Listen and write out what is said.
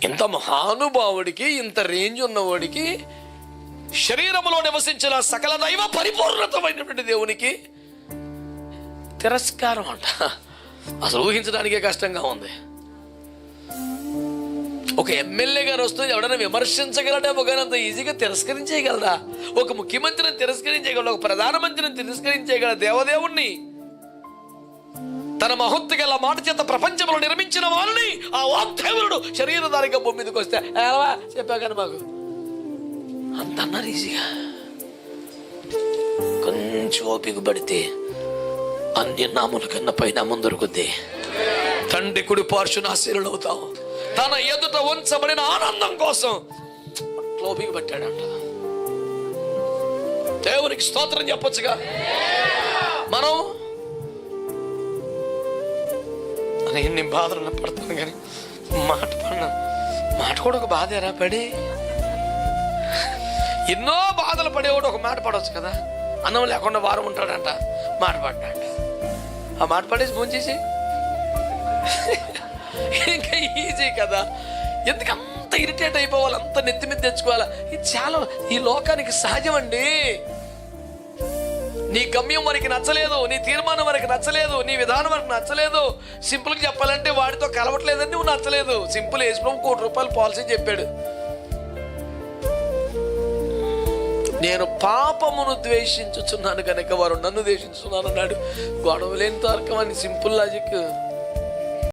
ఇంత మహానుభావుడికి, ఇంత రేంజ్ ఉన్నవాడికి, శరీరములో నివసించిన సకల దైవ పరిపూర్ణతమైనటువంటి దేవునికి తిరస్కారం అంట. అసలు ఊహించడానికే కష్టంగా ఉంది. ఒక ఎమ్మెల్యే గారు వస్తే ఎవడైనా విమర్శించగలడేమో కానీ అంత ఈజీగా తిరస్కరించేయగలడా? ఒక ముఖ్యమంత్రిని తిరస్కరించేయగలడు, ఒక ప్రధానమంత్రిని తిరస్కరించేయగల దేవదేవుణ్ణి, తన మహత్తు గల మాట చేత ప్రపంచంలో నిర్మించిన వాళ్ళని ఆ వాగ్దేవుడు శరీరధారిగా భూమి మీదకి వస్తే ఎలా చెప్పా కానీ మాకు అంత అన్నారు ఈజీగా. కొంచెం ఓపిక పడితే అన్ని నాముల కన్నా పైన ముందరుకుద్ది. తండ్రి కుడి పార్శ్వన ఆశీర్వాదాలు అవుతాం. తన ఎదుట ఉంచబడిన ఆనందం కోసం ఓపిక పట్టాడంట. దేవునికి స్తోత్రం చెప్పొచ్చుగా. మనం ఎన్ని బాధలు పడతాను కానీ మాట కూడా ఒక బాధేరా పడి. ఎన్నో బాధలు పడేవాడు ఒక మాట పడవచ్చు కదా. అన్నం లేకుండా వారం ఉంటాడంట, మాట పడ్డాడు. ఆ మాట పడేసి ఫోన్ చేసి ఇంకా ఈజీ కదా. ఎందుకు అంత ఇరిటేట్ అయిపోవాలి, అంత నెత్తి మీద తెచ్చుకోవాలా? ఇది చాలా ఈ లోకానికి సహజం అండి. నీ గమ్యం మనకి నచ్చలేదు, నీ తీర్మానం మనకి నచ్చలేదు, నీ విధానం మనకు నచ్చలేదు. సింపుల్గా చెప్పాలంటే వాడితో కలవట్లేదని నువ్వు నచ్చలేదు. సింపుల్ వేసినాం, ₹1,00,000 పాలసీ చెప్పాడు. నేను పాపమును ద్వేషించుచున్నాను కనుక వారు నన్ను ద్వేషించున్నాను అన్నాడు. గొడవ లేని తర్కం అని సింపుల్ లాజిక్.